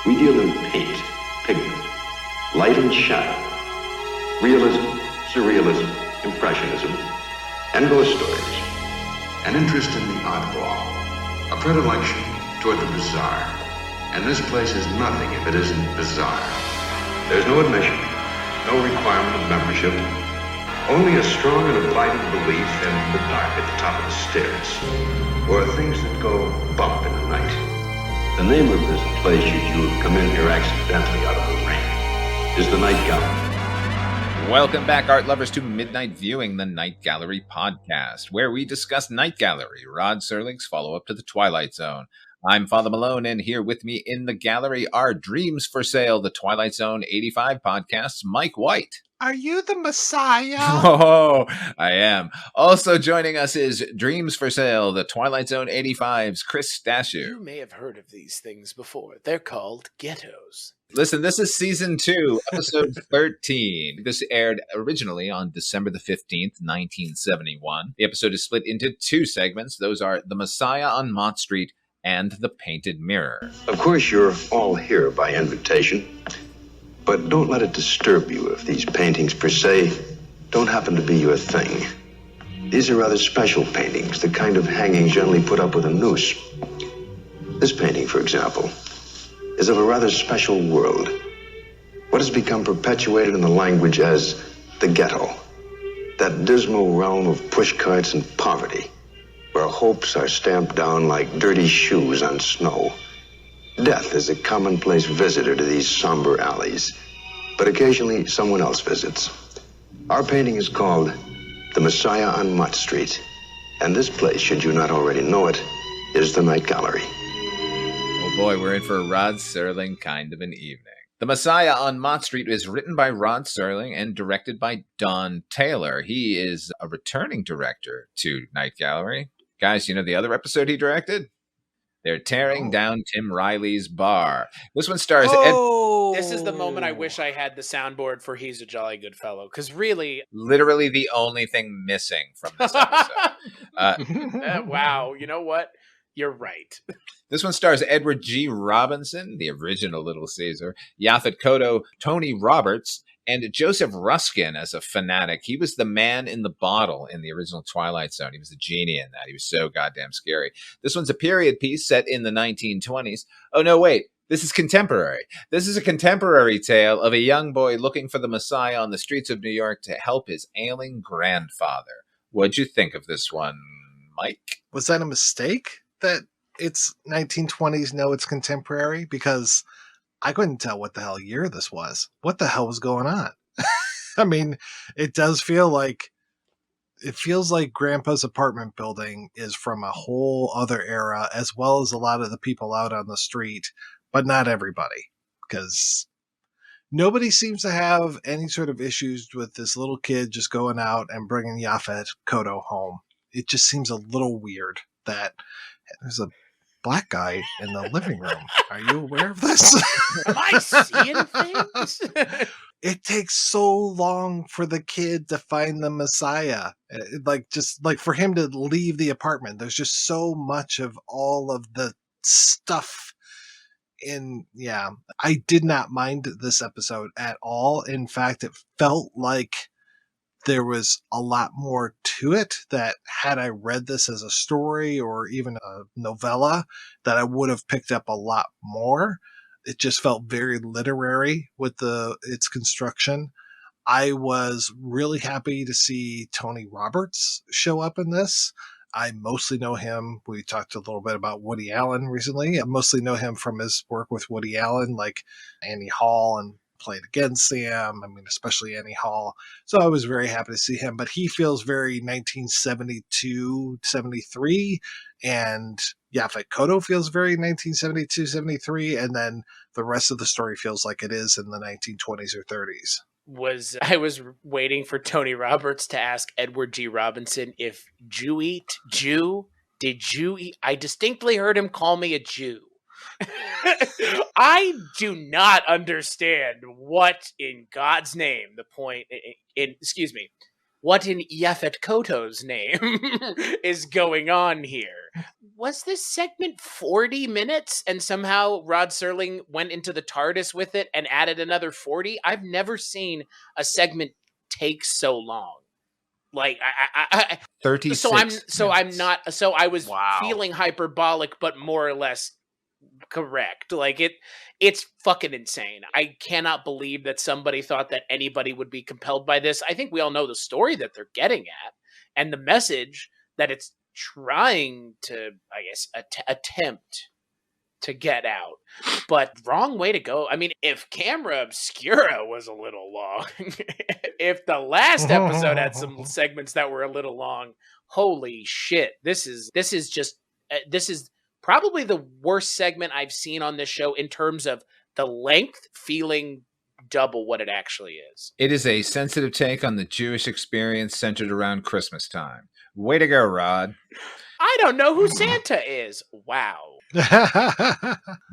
We deal in paint, pigment, light and shadow, realism, surrealism, impressionism, and ghost stories. An interest in the oddball, a predilection toward the bizarre. And this place is nothing if it isn't bizarre. There's no admission, no requirement of membership, only a strong and abiding belief in the dark at the top of the stairs, or things that go bump in the night. The name of this place, should you have come in here accidentally out of the rain, is the Night Gallery. Welcome back, art lovers, to Midnight Viewing, the Night Gallery podcast, where we discuss Night Gallery, Rod Serling's follow-up to The Twilight Zone. I'm Father Malone, and here with me in the gallery are Dreams for Sale, the Twilight Zone 85 podcast's Mike White. Are you the Messiah? Oh, I am. Also joining us is Dreams for Sale, the Twilight Zone 85's Chris Stashu. You may have heard of these things before. They're called ghettos. Listen, this is Season 2, Episode 13. This aired originally on December the 15th, 1971. The episode is split into two segments. Those are The Messiah on Mott Street and The Painted Mirror. Of course, you're all here by invitation, but don't let it disturb you if these paintings per se don't happen to be your thing. These are rather special paintings, the kind of hangings generally put up with a noose. This painting, for example, is of a rather special world. What has become perpetuated in the language as the ghetto, that dismal realm of pushcarts and poverty, where hopes are stamped down like dirty shoes on snow. Death is a commonplace visitor to these somber alleys, but occasionally someone else visits. Our painting is called The Messiah on Mott Street, and this place, should you not already know it, is the Night Gallery. Oh boy, we're in for a Rod Serling kind of an evening. The Messiah on Mott Street is written by Rod Serling and directed by Don Taylor. He is a returning director to Night Gallery. Guys, you know the other episode he directed? They're tearing down Tim Riley's bar. This one stars This is the moment I wish I had the soundboard for He's a Jolly Good Fellow, because really... Literally the only thing missing from this episode. Wow, you know what? You're right. This one stars Edward G. Robinson, the original Little Caesar, Yaphet Kotto, Tony Roberts, and Joseph Ruskin as a fanatic. He was the man in the bottle in the original Twilight Zone. He was the genie in that. He was so goddamn scary. This one's a period piece set in the 1920s. Oh, no, wait. This is contemporary. This is a contemporary tale of a young boy looking for the Messiah on the streets of New York to help his ailing grandfather. What'd you think of this one, Mike? Was that a mistake that it's 1920s? No, it's contemporary? Because I couldn't tell what the hell year this was. What the hell was going on? I mean, it feels like Grandpa's apartment building is from a whole other era, as well as a lot of the people out on the street, but not everybody, because nobody seems to have any sort of issues with this little kid just going out and bringing Yaphet Kotto home. It just seems a little weird that there's a black guy in the living room. Are you aware of this? Am I seeing things? It takes so long for the kid to find the Messiah. Just for him to leave the apartment. There's just so much of all of the stuff I did not mind this episode at all. In fact, it felt like there was a lot more to it that had I read this as a story or even a novella, that I would have picked up a lot more. It just felt very literary with its construction. I was really happy to see Tony Roberts show up in this. I mostly know him. We talked a little bit about Woody Allen recently. I mostly know him from his work with Woody Allen, like Annie Hall, and played against Sam. I mean, especially Annie Hall. So I was very happy to see him, but he feels very 1972, 73, and Yaphet Kotto feels very 1972, 73, and then the rest of the story feels like it is in the 1920s or 30s. I was waiting for Tony Roberts to ask Edward G. Robinson if Jew eat Jew. Did Jew eat? I distinctly heard him call me a Jew. I do not understand what in God's name the point excuse me. what in Yaphet Kotto's name is going on here? Was this segment 40 minutes and somehow Rod Serling went into the TARDIS with it and added another 40? I've never seen a segment take so long. Like I 36 I was Wow. feeling hyperbolic, but more or less correct. Like it's fucking insane. I cannot believe that somebody thought that anybody would be compelled by this. I think we all know the story that they're getting at and the message that it's trying to, I guess, attempt to get out. But wrong way to go. I mean, if Camera Obscura was a little long, if the last episode had some segments that were a little long, holy shit. This is probably the worst segment I've seen on this show in terms of the length feeling double what it actually is. It is a sensitive take on the Jewish experience centered around Christmas time. Way to go, Rod. I don't know who Santa is. Wow.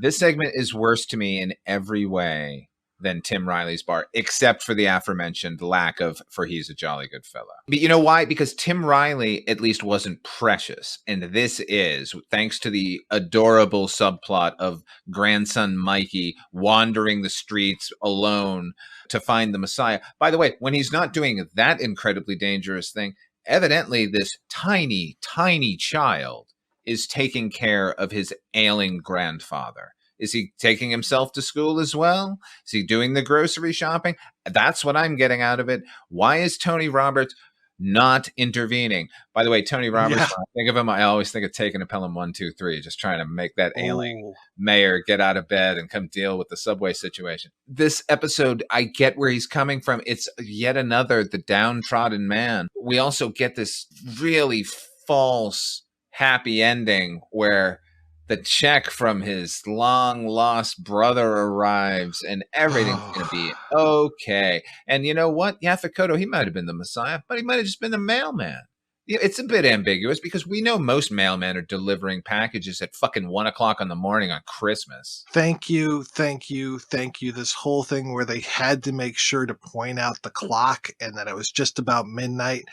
This segment is worse to me in every way than Tim Riley's bar, except for the aforementioned lack of "for he's a jolly good fella." But you know why? Because Tim Riley at least wasn't precious. And this is, thanks to the adorable subplot of grandson Mikey wandering the streets alone to find the Messiah. By the way, when he's not doing that incredibly dangerous thing, evidently this tiny, tiny child is taking care of his ailing grandfather. Is he taking himself to school as well? Is he doing the grocery shopping? That's what I'm getting out of it. Why is Tony Roberts not intervening? By the way, Tony Roberts, when I think of him, I always think of taking a Pelham 123, just trying to make that ailing mayor get out of bed and come deal with the subway situation. This episode, I get where he's coming from. It's yet another, the downtrodden man. We also get this really false happy ending where the check from his long lost brother arrives and everything's going to be okay. And you know what? Yaphet Kotto, he might have been the Messiah, but he might have just been the mailman. It's a bit ambiguous because we know most mailmen are delivering packages at fucking 1 o'clock in the morning on Christmas. Thank you. This whole thing where they had to make sure to point out the clock and that it was just about midnight.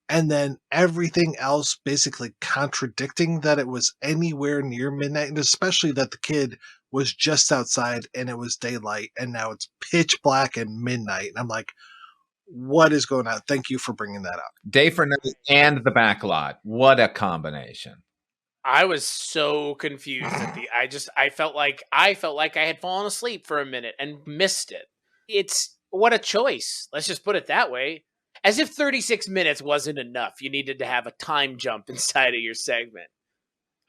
And then everything else basically contradicting that it was anywhere near midnight, and especially that the kid was just outside and it was daylight, and now it's pitch black and midnight. And I'm like, what is going on? Thank you for bringing that up. Day for night and the back lot. What a combination. I was so confused at I felt like I had fallen asleep for a minute and missed it. It's what a choice. Let's just put it that way. As if 36 minutes wasn't enough. You needed to have a time jump inside of your segment.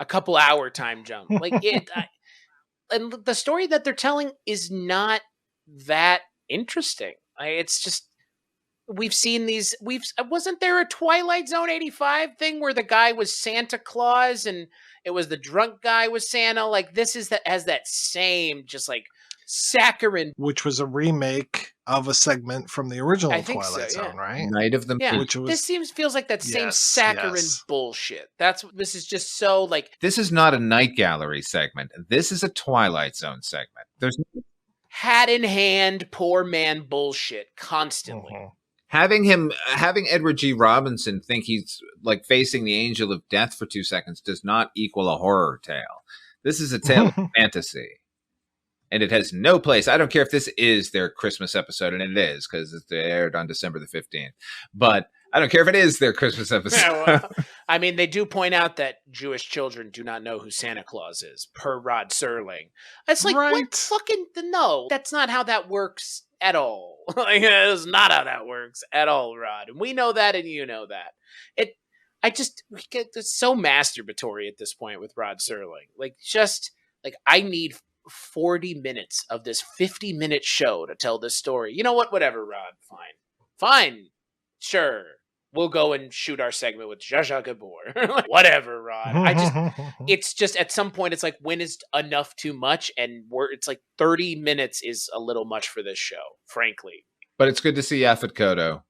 A couple hour time jump. And the story that they're telling is not that interesting. It's just, wasn't there a Twilight Zone 85 thing where the guy was Santa Claus and it was the drunk guy was Santa? Like, this has that same, just like, saccharine. Which was a remake of a segment from the original Twilight Zone, right? Night of the Yeah, feels like that same saccharine bullshit. This is just so like. This is not a Night Gallery segment. This is a Twilight Zone segment. There's hat in hand, poor man bullshit constantly. Having Edward G. Robinson think he's like facing the angel of death for 2 seconds does not equal a horror tale. This is a tale of fantasy. And it has no place. I don't care if this is their Christmas episode, and it is, because it aired on December the 15th. But I don't care if it is their Christmas episode. Yeah, well, I mean, they do point out that Jewish children do not know who Santa Claus is, per Rod Serling. It's like, what fucking... No, that's not how that works at all. It's not how that works at all, Rod. And we know that, and you know that. It's so masturbatory at this point with Rod Serling. I need 40 minutes of this 50-minute show to tell this story. You know what? Whatever, Rod. Fine. Sure. We'll go and shoot our segment with Zsa Zsa Gabor. Whatever, Rod. It's just at some point, it's like, when is enough too much? And it's like 30 minutes is a little much for this show, frankly. But it's good to see Yaphet Kotto.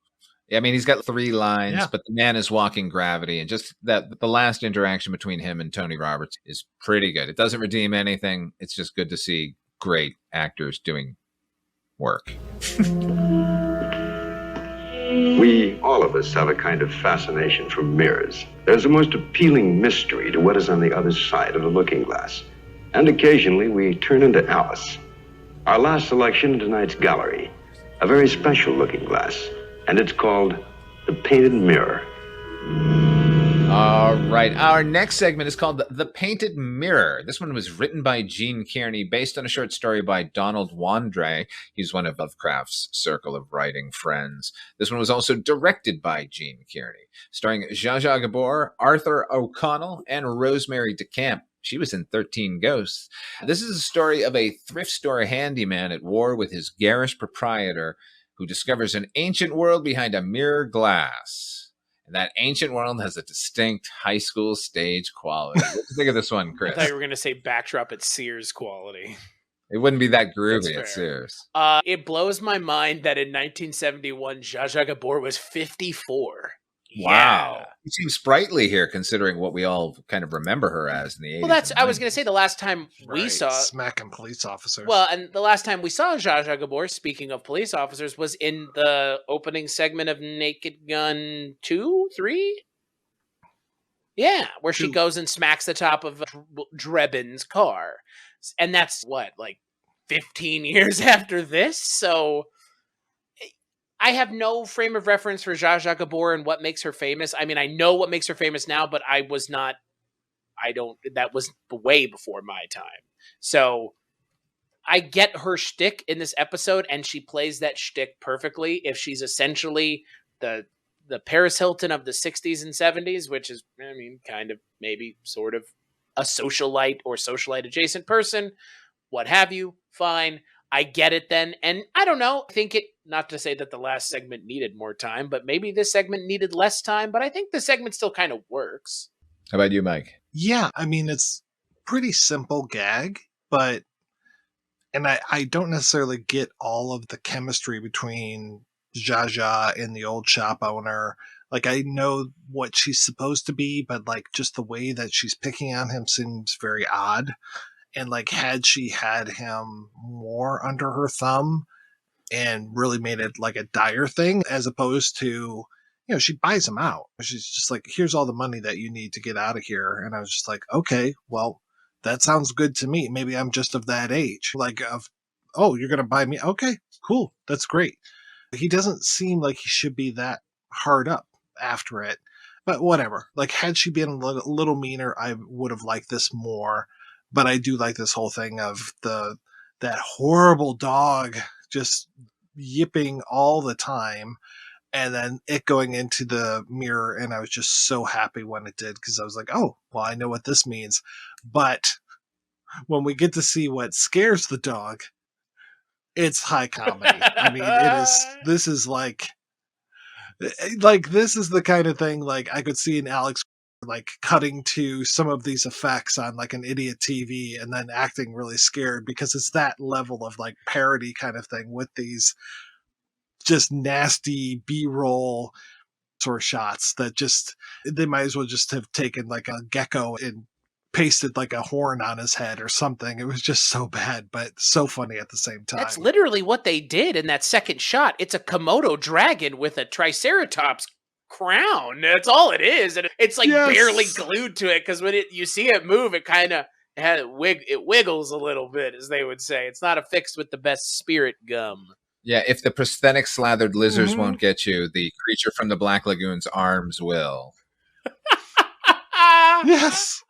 I mean, he's got 3 lines, but the man is walking gravity. And just that the last interaction between him and Tony Roberts is pretty good. It doesn't redeem anything. It's just good to see great actors doing work. We, all of us, have a kind of fascination for mirrors. There's a most appealing mystery to what is on the other side of the looking glass. And occasionally we turn into Alice. Our last selection in tonight's gallery, a very special looking glass, and it's called The Painted Mirror. All right. Our next segment is called The Painted Mirror. This one was written by Gene Kearney, based on a short story by Donald Wandre. He's one of Lovecraft's circle of writing friends. This one was also directed by Gene Kearney, starring Zsa Zsa Gabor, Arthur O'Connell, and Rosemary DeCamp. She was in 13 Ghosts. This is a story of a thrift store handyman at war with his garish proprietor who discovers an ancient world behind a mirror glass. And that ancient world has a distinct high school stage quality. What do you think of this one, Chris? I thought you were going to say backdrop at Sears quality. It wouldn't be that groovy at Sears. It blows my mind that in 1971, Zsa Zsa Gabor was 54. Wow. Yeah. She seems sprightly here, considering what we all kind of remember her as in the 80s. Well, I was going to say the last time we saw... smacking police officers. Well, and the last time we saw Zsa Zsa Gabor, speaking of police officers, was in the opening segment of Naked Gun 2, 3? Yeah, where she goes and smacks the top of Drebin's car. And that's, 15 years after this? So... I have no frame of reference for Zsa Zsa Gabor and what makes her famous. I mean, I know what makes her famous now, but that was way before my time. So I get her shtick in this episode, and she plays that shtick perfectly. If she's essentially the Paris Hilton of the 60s and 70s, which is, I mean, kind of maybe sort of a socialite or socialite adjacent person, what have you, fine. I get it then. And I don't know, I think not to say that the last segment needed more time, but maybe this segment needed less time, but I think the segment still kind of works. How about you, Mike? Yeah, I mean, it's pretty simple gag, and I don't necessarily get all of the chemistry between Zsa Zsa and the old shop owner. Like, I know what she's supposed to be, but just the way that she's picking on him seems very odd. And had she had him more under her thumb and really made it like a dire thing, as opposed to, she buys him out. She's just like, here's all the money that you need to get out of here. And I was just like, okay, well, that sounds good to me. Maybe I'm just of that age. Oh, you're going to buy me? Okay, cool. That's great. He doesn't seem like he should be that hard up after it. But whatever. Had she been a little meaner, I would have liked this more. But I do like this whole thing of that horrible dog just yipping all the time, and then it going into the mirror, and I was just so happy when it did, because I was like, oh, well, I know what this means. But when we get to see what scares the dog, it's high comedy. I mean, this is this is the kind of thing I could see in Alex cutting to some of these effects on an idiot TV and then acting really scared, because it's that level of parody kind of thing with these just nasty B-roll sort of shots that they might as well just have taken a gecko and pasted a horn on his head or something. It was just so bad, but so funny at the same time. That's literally what they did in that second shot. It's a Komodo dragon with a Triceratops crown. That's all it is, and it's barely glued to it, because when you see it move, it wiggles a little bit, as they would say. It's not affixed with the best spirit gum. Yeah, if the prosthetic slathered lizards won't get you, the creature from the Black Lagoon's arms will. Yes.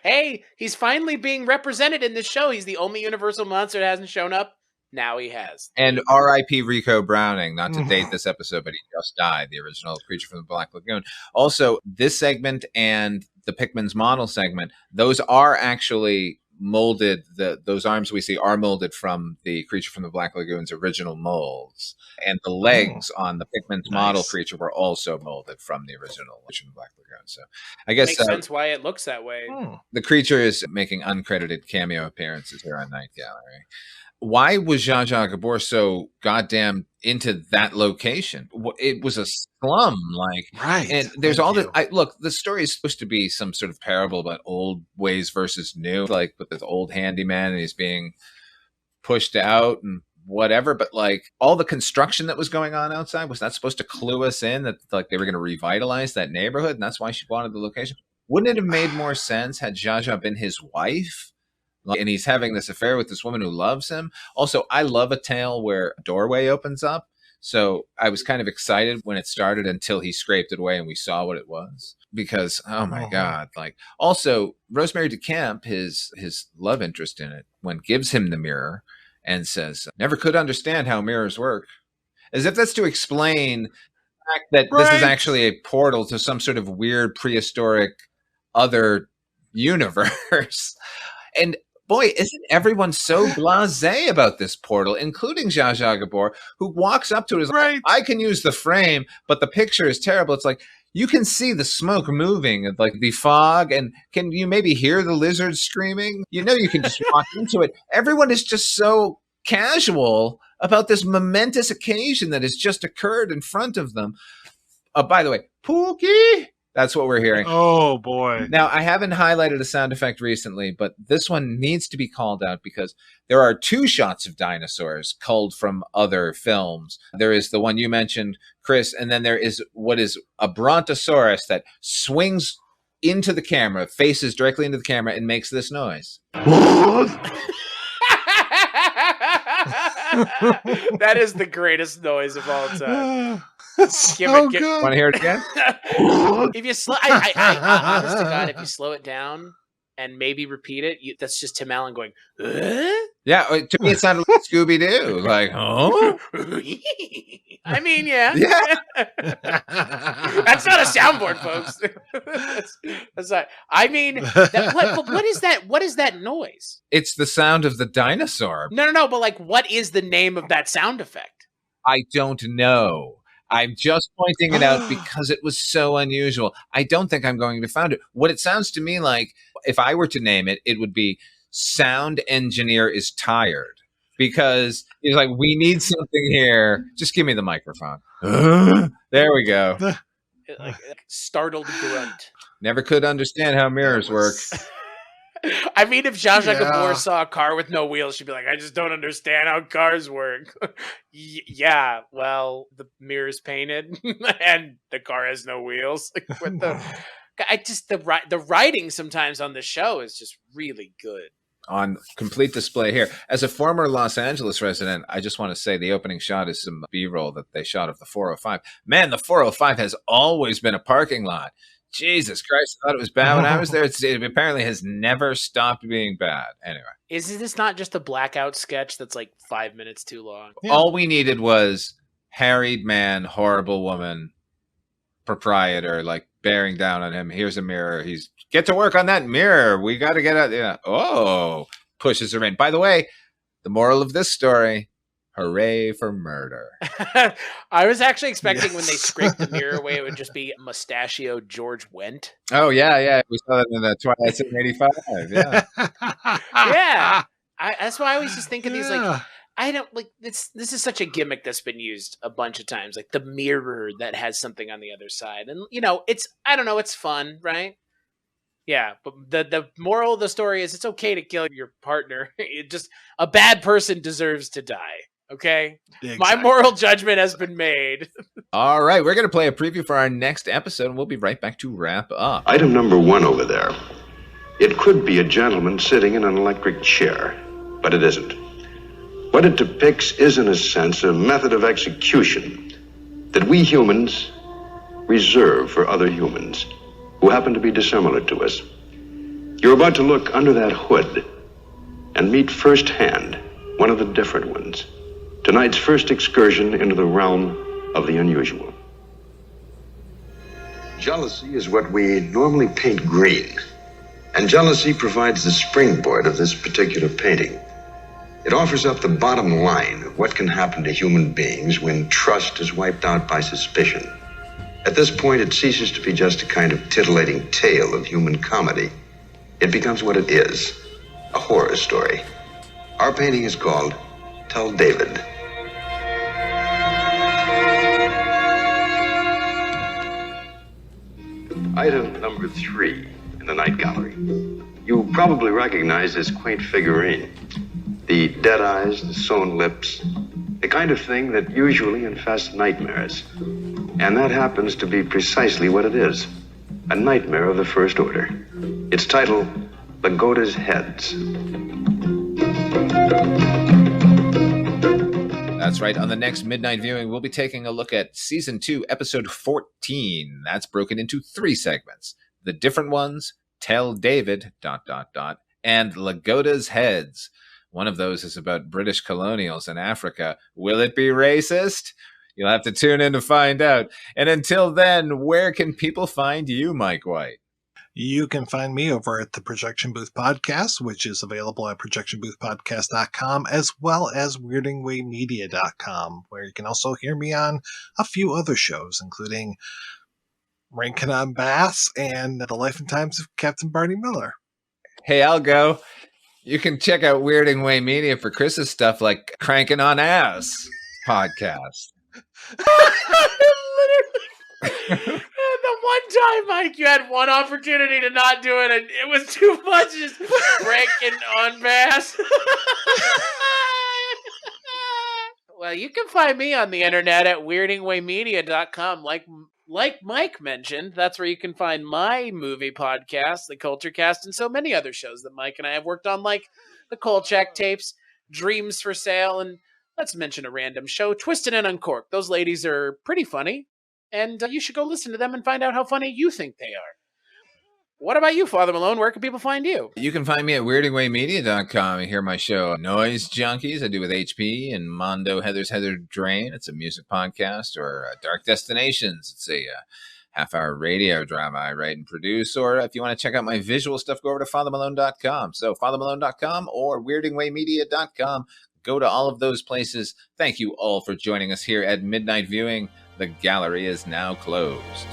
Hey, he's finally being represented in this show. He's the only Universal monster that hasn't shown up. Now he has. And R.I.P. Rico Browning, not to date this episode, but he just died, the original creature from the Black Lagoon. Also, this segment and the Pickman's model segment, those are actually molded. Those arms we see are molded from the creature from the Black Lagoon's original molds. And the legs on the Pickman's model creature were also molded from the original creature from the Black Lagoon. So I guess makes sense why it looks that way. The creature is making uncredited cameo appearances here on Night Gallery. Why was Zsa Zsa Gabor so goddamn into that location? It was a slum, right. And there's all this. Look, the story is supposed to be some sort of parable about old ways versus new, with this old handyman, and he's being pushed out and whatever, but like all the construction that was going on outside, was that supposed to clue us in that like they were going to revitalize that neighborhood and that's why she wanted the location? Wouldn't it have made more sense had Zsa Zsa been his wife? And he's having this affair with this woman who loves him. Also, I love a tale where a doorway opens up. So I was kind of excited when it started until he scraped it away and we saw what it was. Because, oh my God. Like, also, Rosemary DeCamp, his love interest in it, gives him the mirror and says, never could understand how mirrors work. As if that's to explain the fact that this is actually a portal to some sort of weird prehistoric other universe. And boy, isn't everyone so blasé about this portal, including Zsa Zsa Gabor, who walks up to it and is like, I can use the frame, but the picture is terrible. It's like, you can see the smoke moving, like the fog, and can you maybe hear the lizards screaming? You know, you can just walk into it. Everyone is just so casual about this momentous occasion that has just occurred in front of them. By the way, Pookie! That's what we're hearing. Oh, boy. Now, I haven't highlighted a sound effect recently, but this one needs to be called out because there are two shots of dinosaurs culled from other films. There is the one you mentioned, Chris, and then there is what is a brontosaurus that swings into the camera, faces directly into the camera, and makes this noise. That is the greatest noise of all time. So good. Want to hear it again? If you slow, honest to God, if you slow it down and maybe repeat it, that's just Tim Allen going. Yeah, to me it sounded like Scooby Doo. Like, oh, I mean, yeah. That's not a soundboard, folks. that's not. I mean, what is that? What is that noise? It's the sound of the dinosaur. No. But like, what is the name of that sound effect? I don't know. I'm just pointing it out because it was so unusual. I don't think I'm going to find it. What it sounds to me like, if I were to name it, it would be Sound Engineer is Tired. Because he's like, we need something here. Just give me the microphone. There we go. Like startled grunt. Never could understand how mirrors work. I mean, if Zsa Zsa Gabor saw a car with no wheels, she'd be like, I just don't understand how cars work. Yeah, well, the mirror's painted and the car has no wheels. Like, the writing sometimes on the show is just really good. On complete display here. As a former Los Angeles resident, I just want to say the opening shot is some B-roll that they shot of the 405. Man, the 405 has always been a parking lot. Jesus Christ, I thought it was bad when I was there. It apparently has never stopped being bad. Anyway. Is this not just a blackout sketch that's like 5 minutes too long? Yeah. All we needed was harried man, horrible woman, proprietor, like bearing down on him. Here's a mirror. He's get to work on that mirror. We got to get out. Yeah. Oh, pushes her in. By the way, the moral of this story, hooray for murder. I was actually expecting when they scraped the mirror away, it would just be mustachioed George Wendt. Oh, yeah. We saw that in the Twilight Zone 85. Yeah. Yeah. That's why I was just thinking these, like, I don't like this. This is such a gimmick that's been used a bunch of times, like the mirror that has something on the other side. And, you know, I don't know, it's fun, right? Yeah, but the moral of the story is it's okay to kill your partner. It just, a bad person deserves to die. Okay? Exactly. My moral judgment has been made. All right, we're going to play a preview for our next episode, and we'll be right back to wrap up. Item number 1 over there. It could be a gentleman sitting in an electric chair, but it isn't. What it depicts is, in a sense, a method of execution that we humans reserve for other humans who happen to be dissimilar to us. You're about to look under that hood and meet firsthand one of the different ones. Tonight's first excursion into the realm of the unusual. Jealousy is what we normally paint green, and jealousy provides the springboard of this particular painting. It offers up the bottom line of what can happen to human beings when trust is wiped out by suspicion. At this point, it ceases to be just a kind of titillating tale of human comedy. It becomes what it is, a horror story. Our painting is called Tell David. Item number 3 in the night gallery. You probably recognize this quaint figurine. The dead eyes, the sewn lips, the kind of thing that usually infests nightmares. And that happens to be precisely what it is. A nightmare of the first order. Its title, Lagoda's Heads. That's right. On the next Midnight Viewing, we'll be taking a look at Season 2, Episode 14. That's broken into 3 segments. The Different Ones, Tell David, ... and Lagoda's Heads. One of those is about British colonials in Africa. Will it be racist? You'll have to tune in to find out. And until then, where can people find you, Mike White? You can find me over at the Projection Booth Podcast, which is available at projectionboothpodcast.com, as well as weirdingwaymedia.com, where you can also hear me on a few other shows, including Rankin on Bass and The Life and Times of Captain Barney Miller. Hey, I'll go. You can check out Weirding Way Media for Chris's stuff like Cranking on Ass podcast. The one time, Mike, you had one opportunity to not do it, and it was too much. Just breaking on bass. Well, you can find me on the internet at weirdingwaymedia.com. Like Mike mentioned, that's where you can find my movie podcast, The Culture Cast, and so many other shows that Mike and I have worked on, like The Kolchak Tapes, Dreams for Sale, and let's mention a random show, Twisted and Uncorked. Those ladies are pretty funny, and you should go listen to them and find out how funny you think they are. What about you, Father Malone? Where can people find you? You can find me at weirdingwaymedia.com and hear my show, Noise Junkies, I do with HP, and Mondo Heather's Heather Drain. It's a music podcast, or Dark Destinations. It's a half-hour radio drama I write and produce. Or if you want to check out my visual stuff, go over to fathermalone.com. So fathermalone.com or weirdingwaymedia.com. Go to all of those places. Thank you all for joining us here at Midnight Viewing. The gallery is now closed.